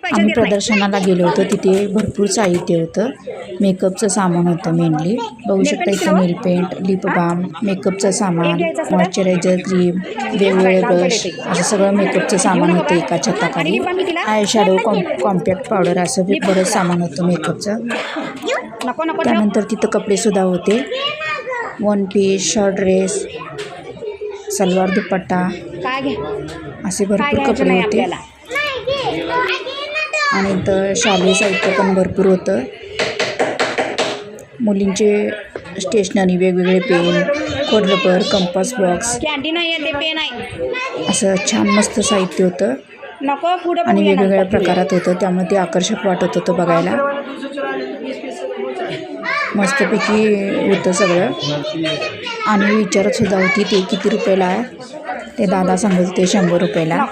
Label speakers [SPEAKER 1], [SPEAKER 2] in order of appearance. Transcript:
[SPEAKER 1] आम्ही प्रदर्शनाला गेलो होतो, तिथे भरपूर साहित्य होतं. मेकअपचं सामान होतं मेनली. बघू शकता इथं नेल पेंट, लिप बाम, मेकअपचं सामान, मॉइश्चरायझर क्रीम, वेगवेगळे ब्रश, असं सगळं मेकअपचं सामान होतं एका छताखाली. आय शॅडो, कॉम्पॅक्ट पावडर असं बरंच सामान होतं मेकअपचं. त्यानंतर तिथं कपडेसुद्धा होते. One piece, short dress, salwar dupatta असे भरपूर कपडे होते. आणि इथं शालेय साहित्य पण भरपूर होतं. मुलींचे स्टेशनरी, वेगवेगळे पेन, खोडरबर, कंपास बॉक्स असं छान मस्त साहित्य होतं आणि वेगवेगळ्या प्रकारात होतं. त्यामुळे ते आकर्षक वाटत होतं बघायला. मस्तपैकी होतं सगळं. आणि विचारतसुद्धा होती ते किती रुपयाला आहे. ते दादा सांगत होते 100 रुपयाला.